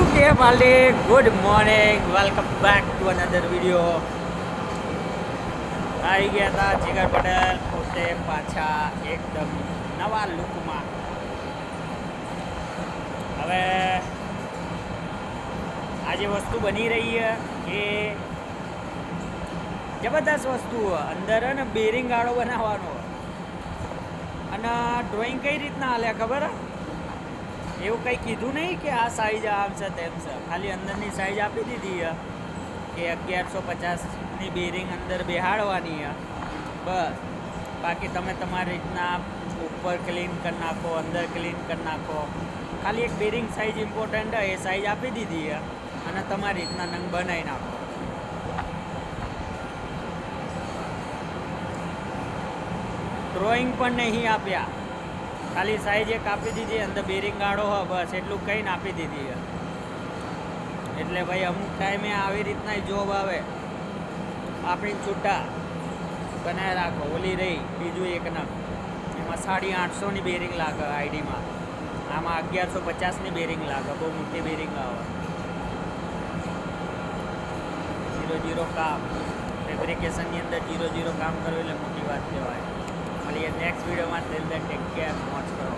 કે માલિક good morning welcome back to another video. આવી ગયા હતા જીગર પટેલ પોતે પાછા એકદમ નવા લુકમાં. હવે આજે વસ્તુ બની રહી છે કે જબરદસ્ત વસ્તુ અંદર ને બેરિંગ ગાળો બનાવવાનો અને ડ્રોઈંગ કઈ રીતના હાલે ખબર એવું કંઈ કીધું નહીં કે આ સાઈઝ આમ છે તેમ છે. ખાલી અંદરની સાઈઝ આપી દીધી કે 1150ની બેરિંગ અંદર બેહાડવાની બસ. બાકી તમે તમારી રીતના ઉપર ક્લીન કરી નાખો, અંદર ક્લીન કરી નાખો. ખાલી એક બેરિંગ સાઈઝ ઇમ્પોર્ટન્ટ એ સાઈઝ આપી દીધી અને તમારી રીતના નંગ બનાવી નાખો. ડ્રોઈંગ પણ નહીં આપ્યા, ખાલી સાઈઝ એક આપી દીધી, અંદર બેરિંગ ગાળો હોય બસ એટલું કંઈ ને આપી દીધી. એટલે ભાઈ અમુક ટાઈમે આવી રીતના જોબ આવે આપણી છૂટા બનાવી રાખો. ઓલી રહી બીજું એક નંગ એમાં 850ની બેરિંગ લાગે આઈડીમાં, આમાં 1150ની બેરિંગ લાગે. બહુ મોટી બેરિંગ આવે. 0-0 કામ ફેબ્રિકેશનની અંદર 0-0 કામ કરવું એટલે મોટી વાત કહેવાય. મળીએ નેક્સ્ટ વિડીયોમાં. ટેક કેર, વોચ કરો.